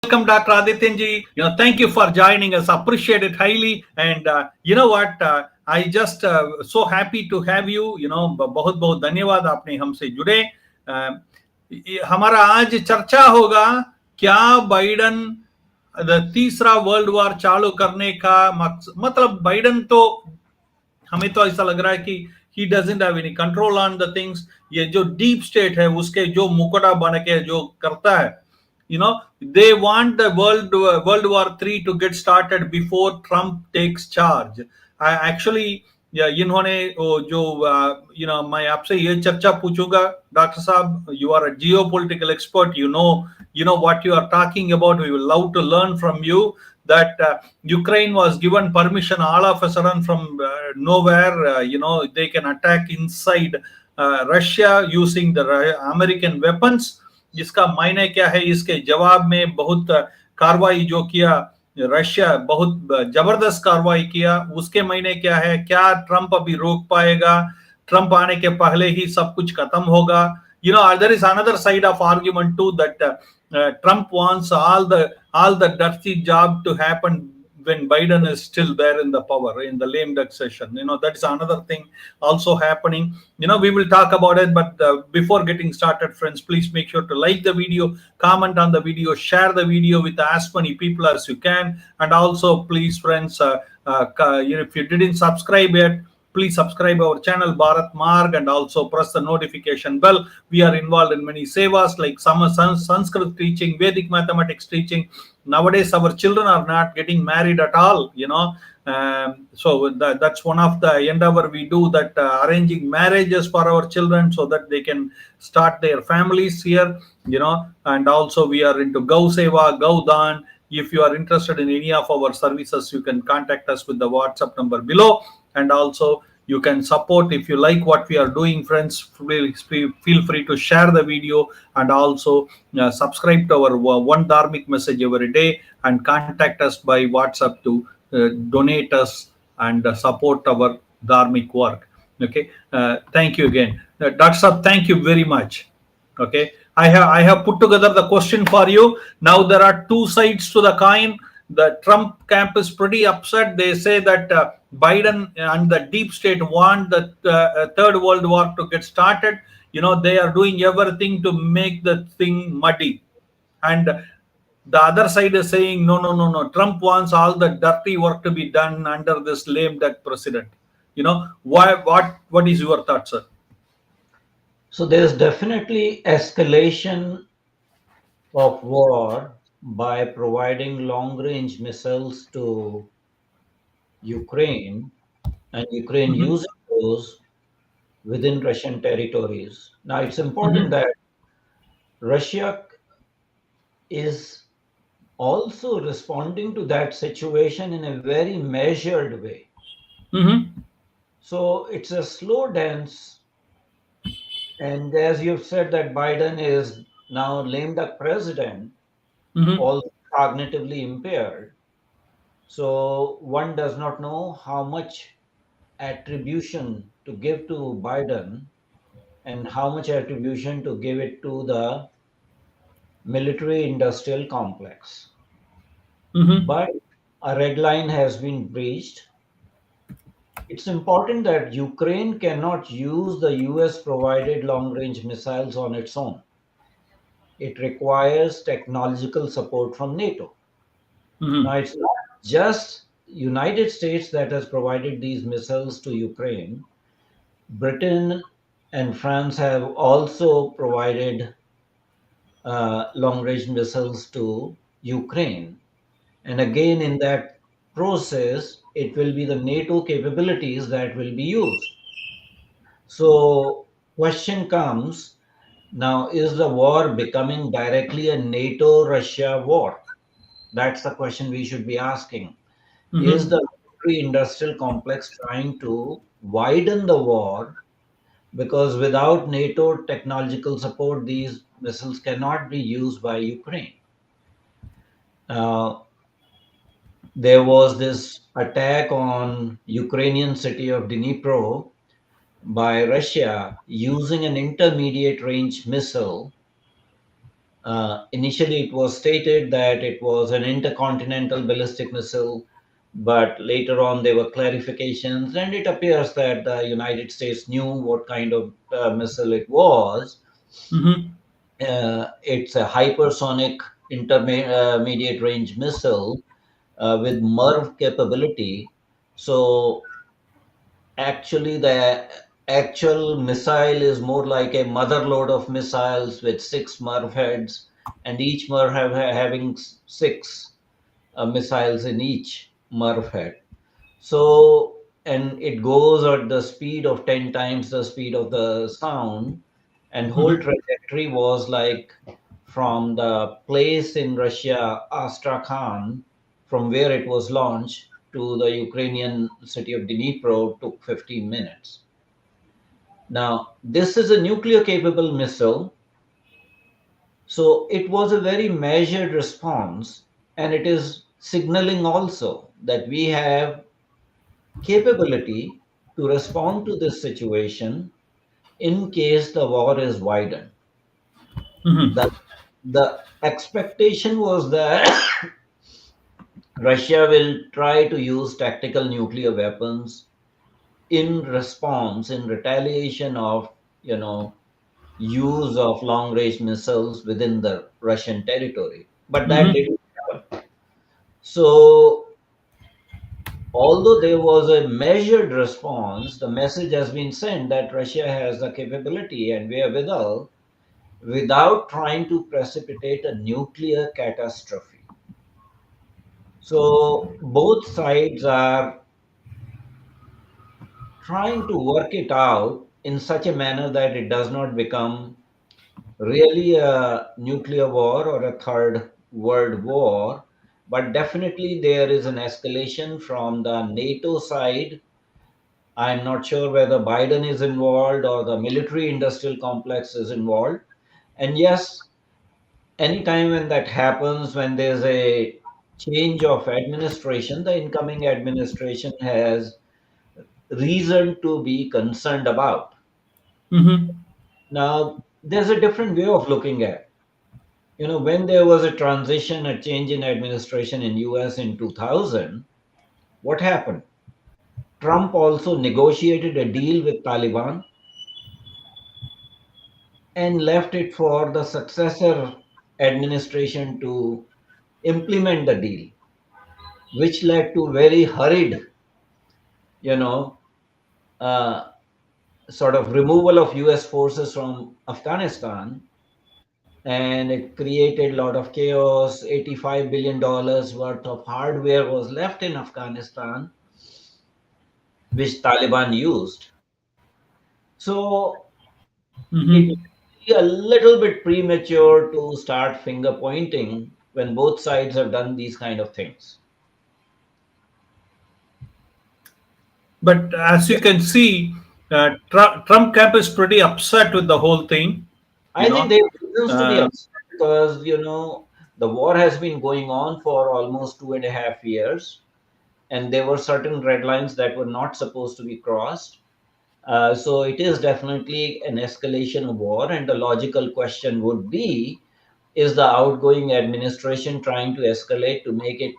welcome, Dr. Adityanjee. Thank you for joining us. Appreciate it highly. And you know what? I just so happy to have you. बहुत बहुत धन्यवाद आपने हमसे जुड़े. हमारा आज चर्चा होगा क्या बाइडन तीसरा वर्ल्ड वॉर चालू करने का मतलब बाइडन तो हमें तो ऐसा लग रहा है कि he doesn't have any control on the things. ये जो डीप स्टेट है उसके जो मुकुटा बन के जो करता है, they want the world war 3 to get started before Trump takes charge. Actually इन्होंने जो मैं आपसे ये चर्चा पूछूंगा डॉक्टर साहब, you are a geopolitical expert, you know what you are talking about. We will love to learn from you that Ukraine was given permission all of a sudden from nowhere. They can attack inside Russia using the American weapons. जिसका मायने क्या है, इसके जवाब में बहुत कार्रवाई जो किया रशिया, बहुत जबरदस्त कार्रवाई किया. उसके मायने क्या है, क्या ट्रंप अभी रोक पाएगा? ट्रंप आने के पहले ही सब कुछ खत्म होगा? There is another side of argument too that Trump wants all the dirty job to happen when Biden is still there in the power, in the lame duck session. That is another thing also happening. We will talk about it, but before getting started, friends, please make sure to like the video, comment on the video, share the video with as many people as you can. And also, please, friends, if you didn't subscribe yet, please subscribe our channel Bharat Marg and also press the notification bell. We are involved in many sevas like Sanskrit teaching, Vedic mathematics teaching. Nowadays our children are not getting married at all, so that's one of the endeavor we do, that arranging marriages for our children so that they can start their families here, and also we are into Gau Seva, Gau Dan. If you are interested in any of our services, you can contact us with the WhatsApp number below. And also you can support if you like what we are doing, friends. Feel free to share the video and also subscribe to our one dharmic message every day, and contact us by WhatsApp to donate us and support our dharmic work. Okay, thank you again, Dr. Sab. Thank you very much. Okay, I have put together the question for you. Now there are two sides to the coin. The Trump camp is pretty upset. They say that Biden and the deep state want the third world war to get started. They are doing everything to make the thing muddy. And the other side is saying, no. Trump wants all the dirty work to be done under this lame duck president. What is your thought, sir? So there's definitely escalation of war by providing long-range missiles to Ukraine, and Ukraine using those within Russian territories. Now, it's important that Russia is also responding to that situation in a very measured way. So it's a slow dance. And as you've said that Biden is now lame duck president, also cognitively impaired. So one does not know how much attribution to give to Biden and how much attribution to give it to the military industrial complex. But a red line has been breached. It's important that Ukraine cannot use the US provided long range missiles on its own. It requires technological support from NATO. Now, it's not just United States that has provided these missiles to Ukraine. Britain and France have also provided long-range missiles to Ukraine. And again, in that process, it will be the NATO capabilities that will be used. So question comes, now, is the war becoming directly a NATO-Russia war? That's the question we should be asking. Is the military-industrial complex trying to widen the war? Because without NATO technological support, these missiles cannot be used by Ukraine. There was this attack on Ukrainian city of Dnipro by Russia using an intermediate range missile Initially, it was stated that it was an intercontinental ballistic missile, but later on there were clarifications, and it appears that the United States knew what kind of missile it was. Mm-hmm. It's a hypersonic intermediate range missile with MIRV capability. So actually, the actual missile is more like a mother load of missiles with six MIRV heads, and each MIRV having six missiles in each MIRV head. So, and it goes at the speed of 10 times the speed of the sound, and whole Mm-hmm. trajectory was like from the place in Russia, Astrakhan, from where it was launched to the Ukrainian city of Dnipro took 15 minutes. Now, this is a nuclear capable missile, so it was a very measured response, and it is signaling also that we have capability to respond to this situation in case the war is widened. Mm-hmm. The, the expectation was that Russia will try to use tactical nuclear weapons in response, in retaliation of, use of long range missiles within the Russian territory. But that Mm-hmm. didn't happen. So, although there was a measured response, the message has been sent that Russia has the capability and wherewithal without trying to precipitate a nuclear catastrophe. So both sides are trying to work it out in such a manner that it does not become really a nuclear war or a third world war. But definitely there is an escalation from the NATO side. I'm not sure whether Biden is involved or the military industrial complex is involved. And yes, anytime when that happens, when there's a change of administration, the incoming administration has reason to be concerned about. Mm-hmm. Now, there's a different way of looking at. When there was a transition, a change in administration in US in 2000, what happened? Trump also negotiated a deal with Taliban and left it for the successor administration to implement the deal, which led to very hurried, you know, uh, sort of removal of US forces from Afghanistan. And it created a lot of chaos. $85 billion worth of hardware was left in Afghanistan, which Taliban used. So it Mm-hmm. may be a little bit premature to start finger pointing when both sides have done these kind of things. But as you can see, Trump camp is pretty upset with the whole thing. You I think know, there are reasons to be uh, upset because, the war has been going on for almost 2.5 years, and there were certain red lines that were not supposed to be crossed. So it is definitely an escalation of war, and the logical question would be, is the outgoing administration trying to escalate to make it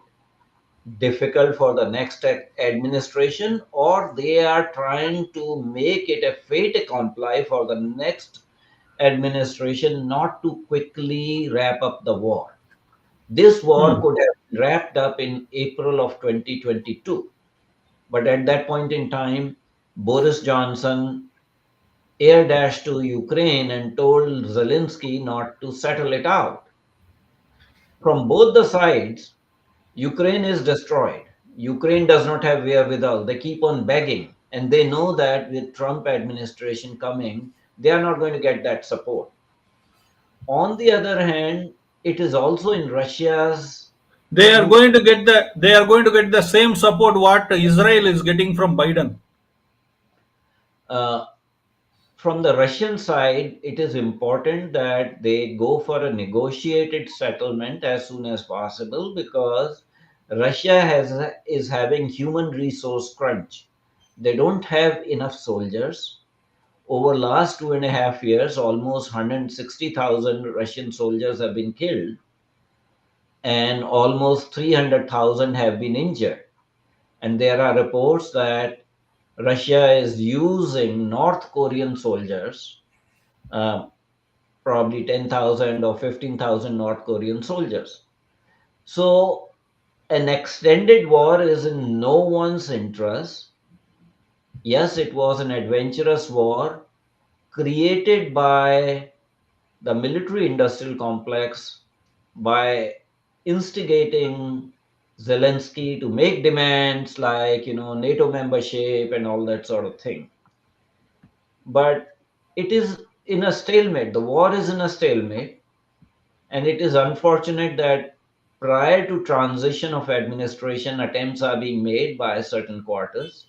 difficult for the next administration, or they are trying to make it a fait accompli for the next administration not to quickly wrap up the war? This war hmm. could have been wrapped up in April of 2022, but at that point in time, Boris Johnson air dashed to Ukraine and told Zelensky not to settle it out. From both the sides, Ukraine is destroyed. Ukraine does not have wherewithal. They keep on begging, and they know that with Trump administration coming, they are not going to get that support. On the other hand, it is also in Russia's in, They are going to get the same support what Israel is getting from Biden. uh, from the Russian side, it is important that they go for a negotiated settlement as soon as possible because Russia is having human resource crunch. They don't have enough soldiers. over last 2.5 years, almost 160,000 Russian soldiers have been killed and almost 300,000 have been injured. And there are reports that Russia is using North Korean soldiers, uh, probably 10,000 or 15,000 North Korean soldiers. So, an extended war is in no one's interest. Yes, it was an adventurous war created by the military industrial complex by instigating Zelensky to make demands like, NATO membership and all that sort of thing. But it is in a stalemate. The war is in a stalemate. And it is unfortunate that prior to transition of administration, attempts are being made by certain quarters.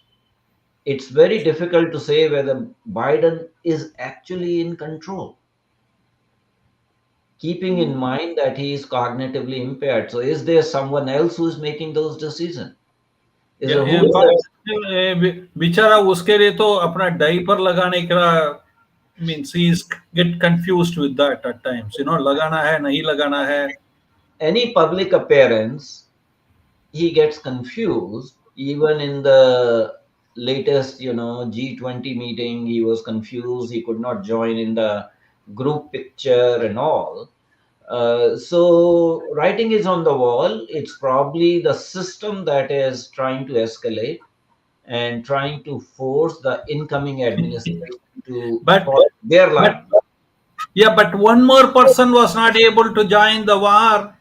It's very difficult to say whether Biden is actually in control, keeping in mind that he is cognitively impaired. So, is there someone else who is making those decisions? Is Yeah, a yeah, who is but that? बेचारा उसके लिए तो अपना diaper लगाने का means he is get confused with that at times. लगाना है नहीं लगाना है. Any public appearance, he gets confused. Even in the latest, G20 meeting, he was confused. He could not join in the group picture and all. So writing is on the wall. It's probably the system that is trying to escalate and trying to force the incoming administration to But follow their but line. yeah, but one more person was not able to join the war.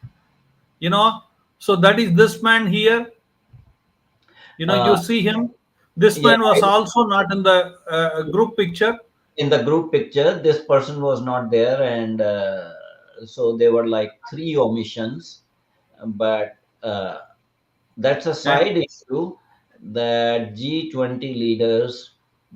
You know, so that is this man here. You Uh, see him. This yeah, man was also not in the group picture. in the group picture, this person was not there, and so there were like three omissions. But that's a And side issue that G20 leaders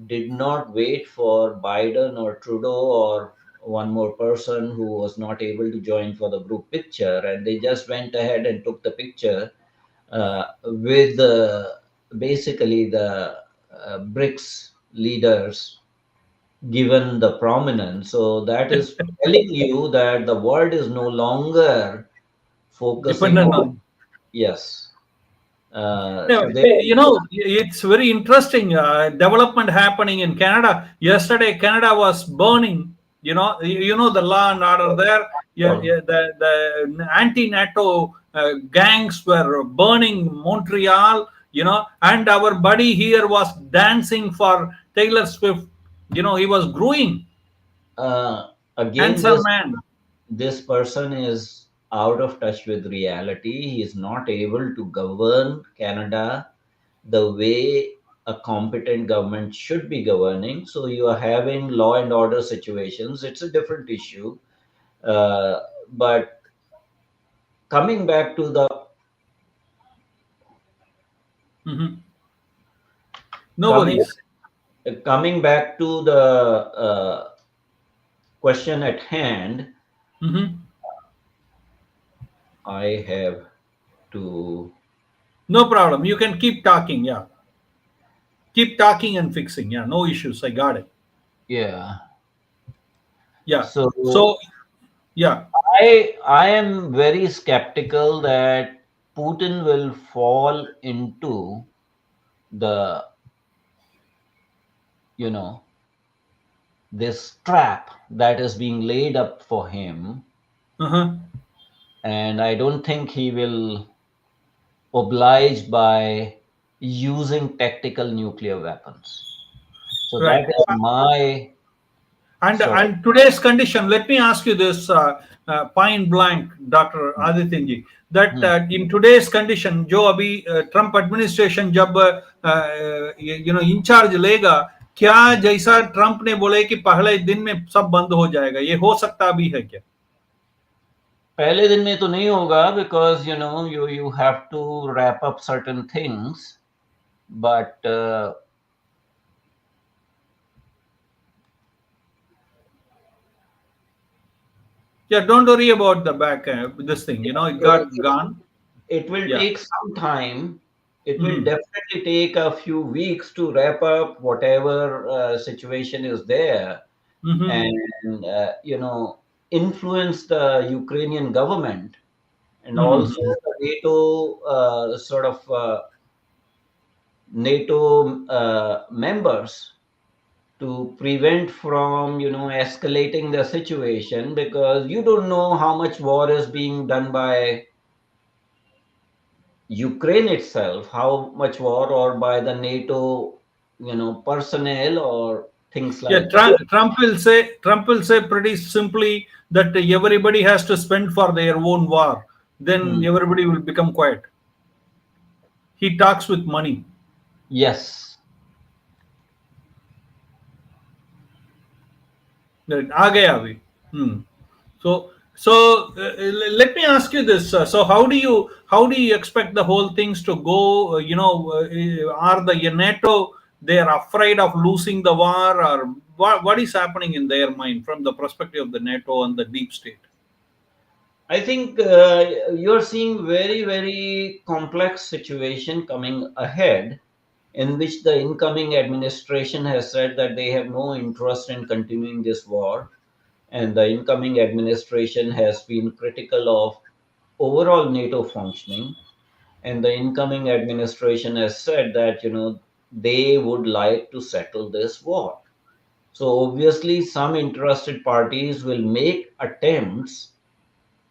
did not wait for Biden or Trudeau or one more person who was not able to join for the group picture, and they just went ahead and took the picture with basically the BRICS leaders given the prominence. So that is telling you that the world is no longer focusing dependent on, on. yes. Yeah, So they, it's very interesting development happening in Canada. Yesterday, Canada was burning. You know the law and order there. Yeah, oh, yeah, the anti-NATO gangs were burning Montreal. And our buddy here was dancing for Taylor Swift. He was growing, again, handsome man. this person is out of touch with reality. He is not able to govern Canada the way a competent government should be governing. So you are having law and order situations. It's a different issue. Uh, but coming back to the Hmm. No coming worries. coming back to the question at hand, Hmm. I have to, No problem. You can keep talking. Yeah, keep talking and fixing. Yeah, no issues. I got it. yeah. Yeah. So So yeah. I am very skeptical that Putin will fall into the, you know this trap that is being laid up for him, Uh-huh. and I don't think he will oblige by using tactical nuclear weapons. So that Right. is my And sort of, and today's condition, let me ask you this point blank, Dr. Adityanjee, that hmm. in today's condition, जो अभी Trump administration जब in charge लेगा, क्या जैसा Trump ने बोले कि पहले दिन में सब बंद हो जाएगा, ये हो सकता भी है क्या? पहले दिन में तो नहीं होगा, because you have to wrap up certain things, but Yeah, don't worry about the back this thing. It got gone. it will Yeah. take some time It will Mhm. definitely take a few weeks to wrap up whatever situation is there, Mhm. and influence the Ukrainian government, and also Mhm. the NATO NATO members, to prevent from escalating the situation, because you don't know how much war is being done by Ukraine itself, how much war, or by the NATO personnel or things Yeah, like that. Trump will say pretty simply that everybody has to spend for their own war. Then Hmm. everybody will become quiet. He talks with money. Yes. Right. आ गया अभी. Hmm. So let me ask you this. So how do you expect the whole things to go? Are the NATO, they are afraid of losing the war, or what is happening in their mind from the perspective of the NATO and the deep state? I think you're seeing very, very complex situation coming ahead, in which the incoming administration has said that they have no interest in continuing this war. And the incoming administration has been critical of overall NATO functioning. And the incoming administration has said that, they would like to settle this war. So obviously, some interested parties will make attempts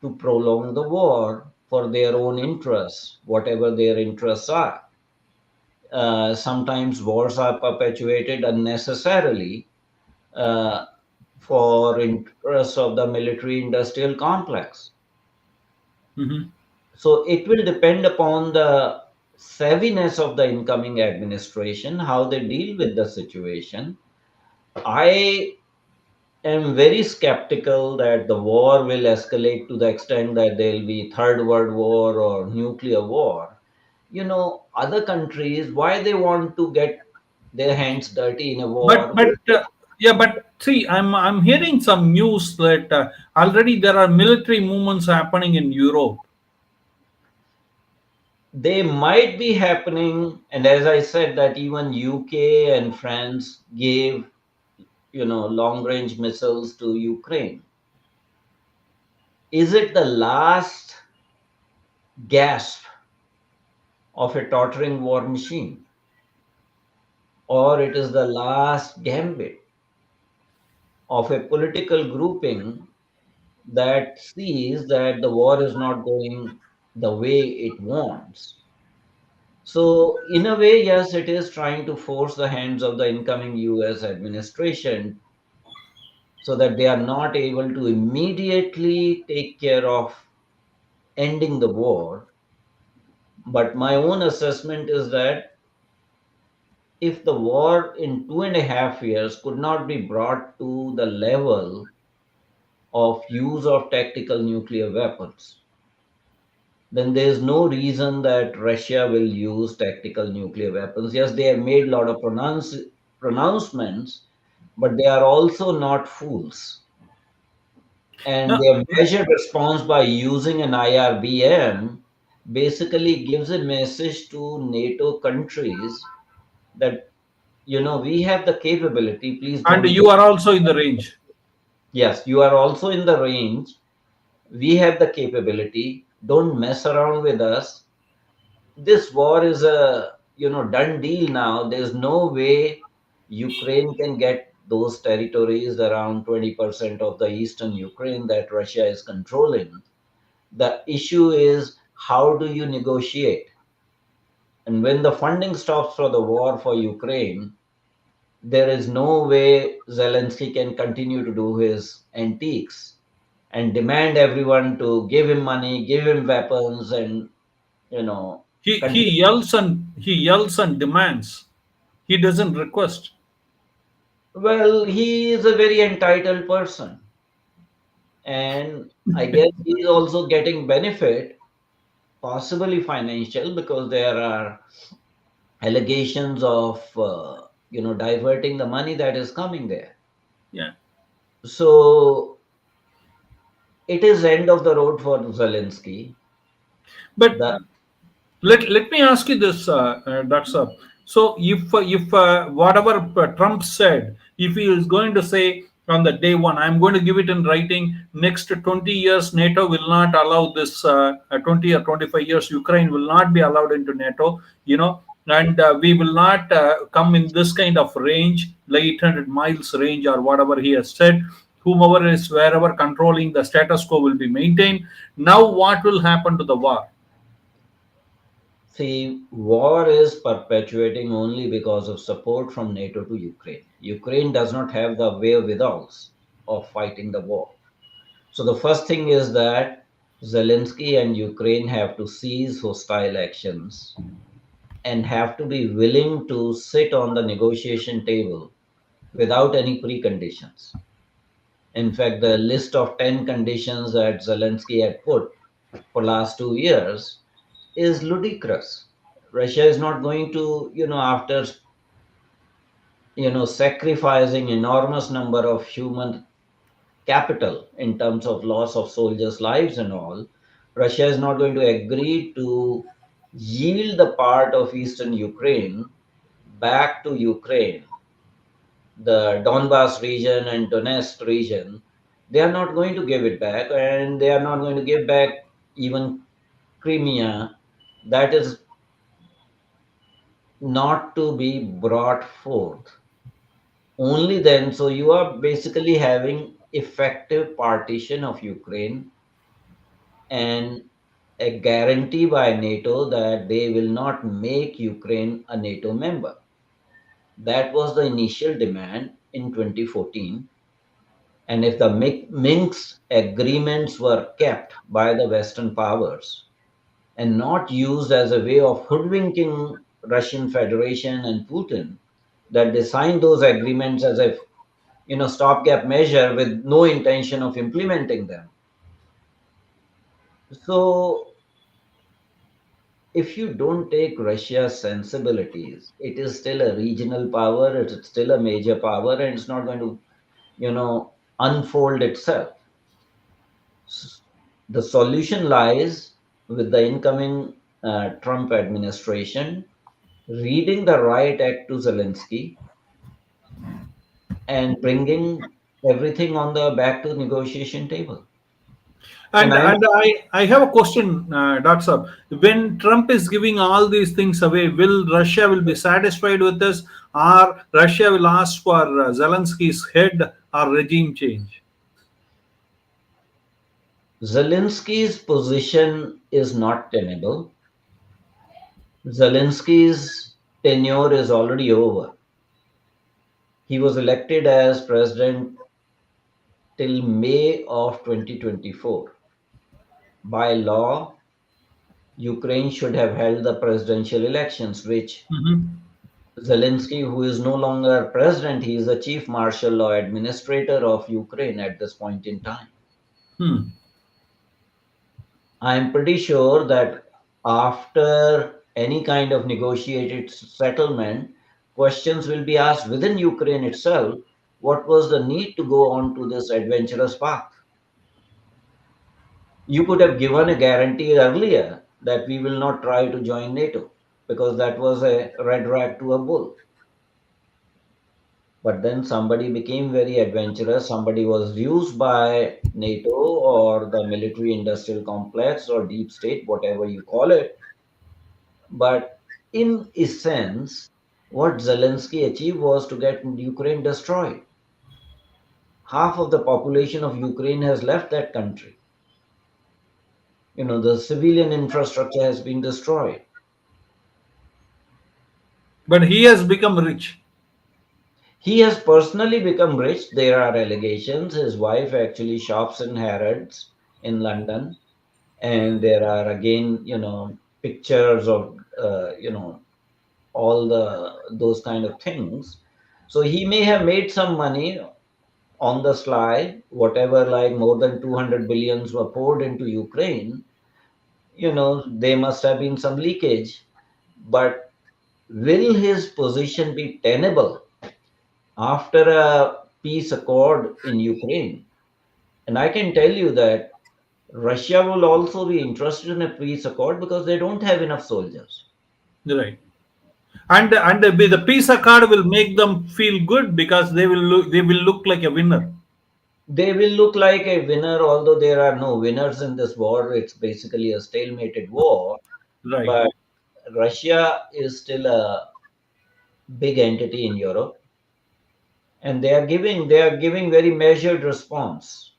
to prolong the war for their own interests, whatever their interests are. Sometimes wars are perpetuated unnecessarily uh, for interests of the military industrial complex. Hmm. So it will depend upon the savviness of the incoming administration, how they deal with the situation. I am very skeptical that the war will escalate to the extent that there'll be third world war or nuclear war. Other countries, why they want to get their hands dirty in a But war? but yeah, but see, I'm hearing some news that already there are military movements happening in Europe. They might be happening, and as I said, that even UK and France gave long range missiles to Ukraine. Is it the last gasp of a tottering war machine, or it is the last gambit of a political grouping that sees that the war is not going the way it wants? So, in a way, yes, it is trying to force the hands of the incoming US administration, so that they are not able to immediately take care of ending the war. But my own assessment is that if the war in 2.5 years could not be brought to the level of use of tactical nuclear weapons, then there is no reason that Russia will use tactical nuclear weapons. Yes, they have made a lot of pronouncements, but they are also not fools. And No, their measured response by using an IRBM basically gives a message to NATO countries that, we have the capability, please and don't. you are also in the range. Yes, you are also in the range. We have the capability. Don't mess around with us. This war is a done deal now. There's no way Ukraine can get those territories, around 20% of the eastern Ukraine that Russia is controlling. The issue is, how do you negotiate? And when the funding stops for the war for Ukraine, there is no way Zelensky can continue to do his antiques and demand everyone to give him money, give him weapons, and you know He continue. yells and demands. He doesn't request. Well, he is a very entitled person, and I guess he is also getting benefit, possibly financial, because there are allegations of diverting the money that is coming there. Yeah, So it is end of the road for Zelensky. but The Let me ask you this, Dr. So if whatever Trump said, if he is going to say on the day one, I'm going to give it in writing. Next 20 years, NATO will not allow this. 20 or 25 years, Ukraine will not be allowed into NATO. And we will not come in this kind of range, like 800 miles range or whatever he has said. Whomever is wherever controlling the status quo will be maintained. Now, what will happen to the war? See, war is perpetuating only because of support from NATO to Ukraine. Ukraine does not have the wherewithals of fighting the war. So the first thing is that Zelensky and Ukraine have to cease hostile actions and have to be willing to sit on the negotiation table without any preconditions. In fact, the list of 10 conditions that Zelensky had put for last 2 years is ludicrous. Russia is not going to, after sacrificing enormous number of human capital in terms of loss of soldiers' lives and all, Russia is not going to agree to yield the part of eastern Ukraine back to Ukraine, the Donbas region and Donetsk region. They are not going to give it back, and they are not going to give back even Crimea. That is not to be brought forth. Only then, so you are basically having effective partition of Ukraine and a guarantee by NATO that they will not make Ukraine a NATO member. That was the initial demand in 2014. And if the Minsk agreements were kept by the Western powers and not used as a way of hoodwinking Russian Federation and Putin, that they signed those agreements as a stopgap measure with no intention of implementing them. So if you don't take Russia's sensibilities, it is still a regional power, it's still a major power, and it's not going to, unfold itself. The solution lies with the incoming Trump administration reading the riot act to Zelensky and bringing everything on the back to the negotiation table. And And I have a question, Doctor. When Trump is giving all these things away, will Russia will be satisfied with this, or Russia will ask for Zelensky's head or regime change? Zelensky's position is not tenable. Zelensky's tenure is already over. He was elected as president till May of 2024. By law, Ukraine should have held the presidential elections, which Mhm. Zelensky, who is no longer president, he is the chief martial law administrator of Ukraine at this point in time. Hmm. I am pretty sure that after any kind of negotiated settlement, questions will be asked within Ukraine itself. What was the need to go on to this adventurous path? You could have given a guarantee earlier that we will not try to join NATO because that was a red rag to a bull. But then somebody became very adventurous. Somebody was used by NATO or the military industrial complex or deep state, whatever you call it. But in essence, what Zelensky achieved was to get Ukraine destroyed. Half of the population of Ukraine has left that country. The civilian infrastructure has been destroyed. But he has become rich. He has personally become rich. There are allegations. His wife actually shops in Harrods in London. And there are again, pictures of, all those kind of things. So he may have made some money on the sly, whatever, like more than 200 billions were poured into Ukraine. There must have been some leakage. But will his position be tenable after a peace accord in Ukraine? And I can tell you that Russia will also be interested in a peace accord because they don't have enough soldiers. Right. And the peace accord will make them feel good because they will look like a winner. They will look like a winner, although there are no winners in this war. It's basically a stalemated war. Right. But Russia is still a big entity in Europe, and they are giving very measured response.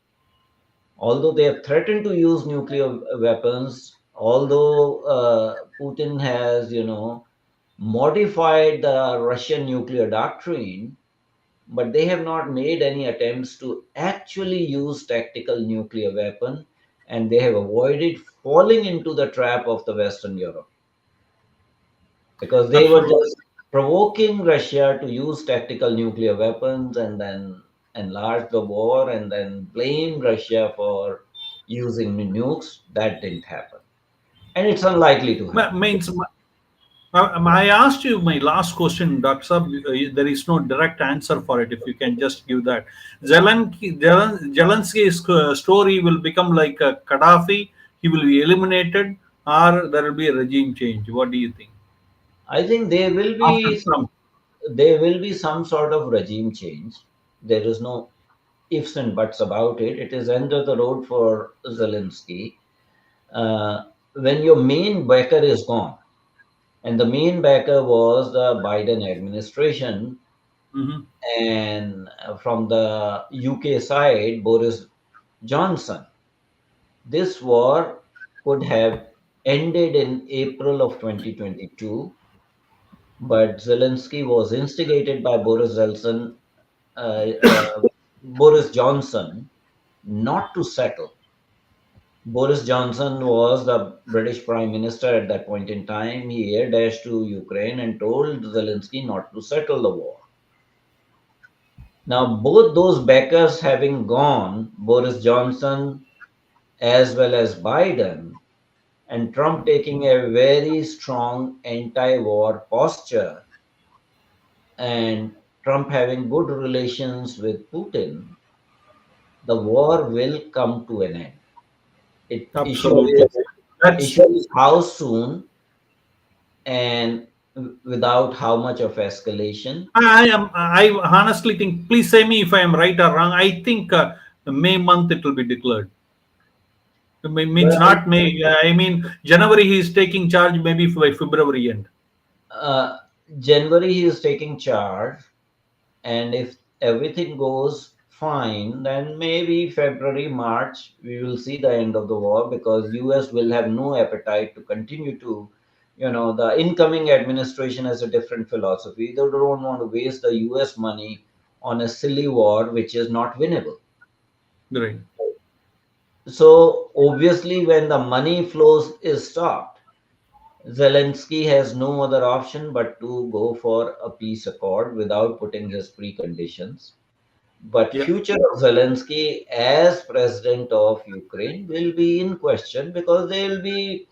Although they have threatened to use nuclear weapons, although Putin has, modified the Russian nuclear doctrine, but they have not made any attempts to actually use tactical nuclear weapon, and they have avoided falling into the trap of the Western Europe because they were Absolutely. just provoking Russia to use tactical nuclear weapons and then enlarge the war and then blame Russia for using nukes. That didn't happen. And it's unlikely to happen. Means I asked you my last question, Dr. Sab. There is no direct answer for it. If you can just give that, Zelensky's story will become like a Gaddafi. He will be eliminated, or there will be a regime change. What do you think I think after Trump? there will be some sort of regime change. There is no ifs and buts about it. It is end of the road for Zelensky. When your main backer is gone, and the main backer was the Biden administration, Hmm. and from the UK side, Boris Johnson, this war could have ended in April of 2022, but Zelensky was instigated by Boris Johnson not to settle. Boris Johnson was the British Prime Minister at that point in time. He air dashed to Ukraine and told Zelensky not to settle the war. Now, both those backers having gone, Boris Johnson as well as Biden, and Trump taking a very strong anti war posture, and Trump having good relations with Putin, the war will come to an end. It issue Absolutely. is That's issue is how soon and without how much of escalation. I am. I honestly think. Please say me if I am right or wrong. I think May month it will be declared. Means Well, not May. I mean January. He is taking charge. Maybe by February end. uh, January he is taking charge, and if everything goes fine, then maybe February, March, we will see the end of the war because US will have no appetite to continue to, the incoming administration has a different philosophy. They don't want to waste the US money on a silly war which is not winnable. Right. So obviously, when the money flows is stopped, Zelensky has no other option but to go for a peace accord without putting his preconditions. But Yeah. future of Zelensky as president of Ukraine will be in question because there will be,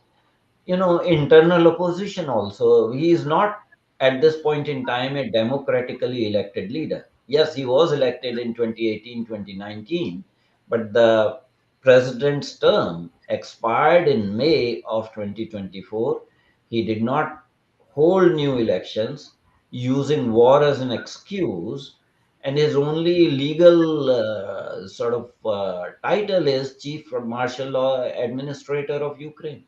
internal opposition also. He is not at this point in time a democratically elected leader. Yes, he was elected in 2018, 2019, but the president's term expired in May of 2024. He did not hold new elections using war as an excuse, and his only legal sort of title is Chief Martial Law Administrator of Ukraine.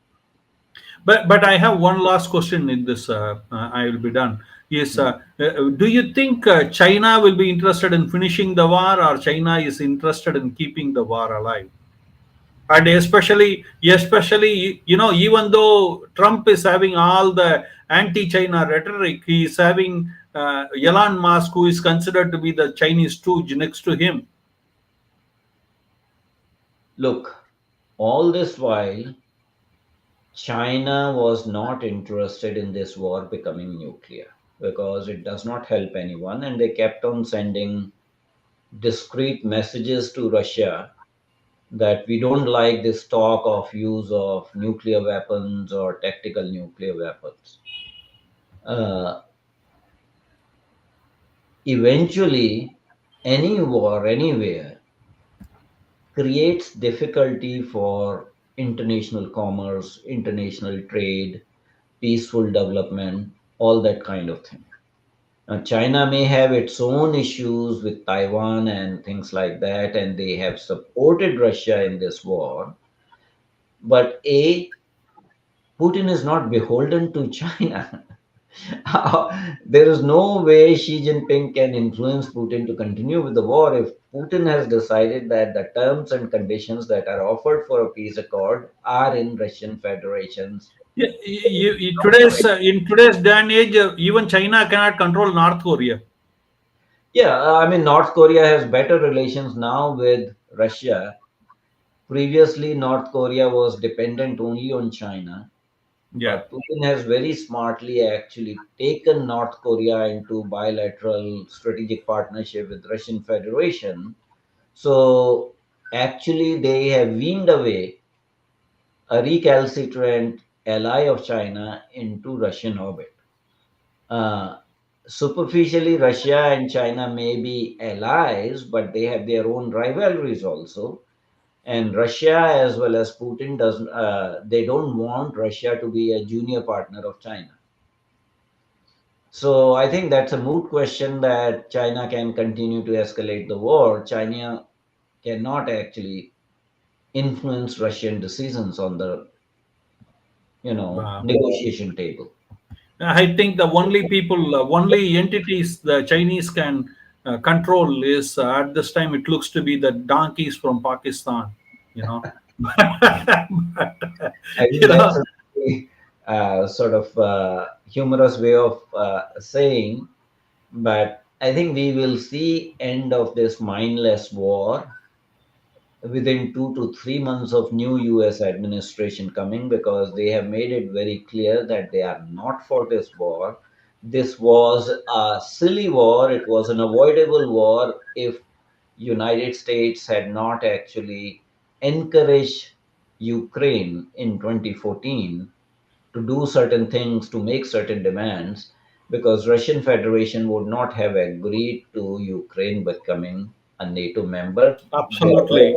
But I have one last question in this. I will be done. Yes. Do you think China will be interested in finishing the war, or China is interested in keeping the war alive? And especially, even though Trump is having all the anti-China rhetoric, he is having Elon Musk, who is considered to be the Chinese stooge, next to him. Look, all this while, China was not interested in this war becoming nuclear because it does not help anyone, and they kept on sending discreet messages to Russia that we don't like this talk of use of nuclear weapons or tactical nuclear weapons. Uh, Eventually, any war anywhere creates difficulty for international commerce, international trade, peaceful development, all that kind of thing. Now, China may have its own issues with Taiwan and things like that, and they have supported Russia in this war. But Putin is not beholden to China. There is no way Xi Jinping can influence Putin to continue with the war if Putin has decided that the terms and conditions that are offered for a peace accord are in Russian Federation's. Yeah, today's in today's day and age, even China cannot control North Korea. Yeah, I mean, North Korea has better relations now with Russia. Previously, North Korea was dependent only on China, Yeah, but Putin has very smartly actually taken North Korea into bilateral strategic partnership with Russian Federation. So actually, they have weaned away a recalcitrant ally of China into Russian orbit. Uh, Superficially, Russia and China may be allies, but they have their own rivalries also. And Russia, as well as Putin, doesn't. They don't want Russia to be a junior partner of China. So I think that's a moot question that China can continue to escalate the war. China cannot actually influence Russian decisions on the uh, negotiation table. I think the only people, only entities the Chinese can control is at this time it looks to be the donkeys from Pakistan. You know, I you think that's know. a very, sort of humorous way of saying, but I think we will see end of this mindless war within 2 to 3 months of new US administration coming, because they have made it very clear that they are not for this war. This was a silly war. It was an avoidable war if United States had not actually encouraged Ukraine in 2014 to do certain things, to make certain demands, because Russian Federation would not have agreed to Ukraine becoming a NATO member. Absolutely,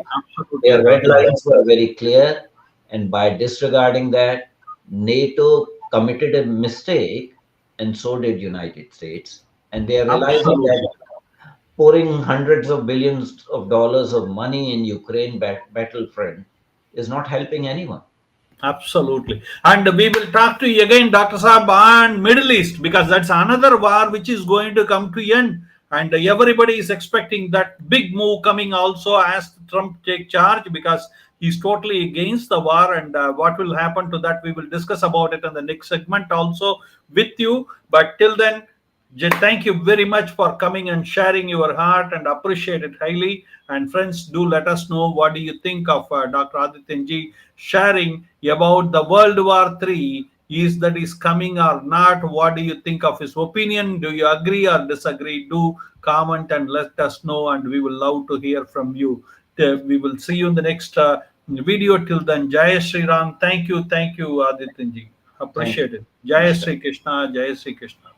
Their absolutely, red Dr. lines were very clear, and by disregarding that, NATO committed a mistake, and so did United States. And they are realizing that Absolutely. pouring hundreds of billions of dollars of money in Ukraine battlefront is not helping anyone. Absolutely. And we will talk to you again, Dr. Saab, on Middle East, because that's another war which is going to come to end. And everybody is expecting that big move coming also as Trump take charge, because he's totally against the war. And what will happen to that, we will discuss about it in the next segment also with you. But till then, thank you very much for coming and sharing your heart and appreciate it highly. And friends, do let us know what do you think of Dr. Adityanjee sharing about the World War III. Is that is coming or not? What do you think of his opinion? Do you agree or disagree? Do comment and let us know, and we will love to hear from you. We will see you in the next video. Till then, Jai Sri Ram. Thank you, Adityanjee. Thank you. Appreciate it. Jai Namaskar. Sri Krishna, Jai Sri Krishna.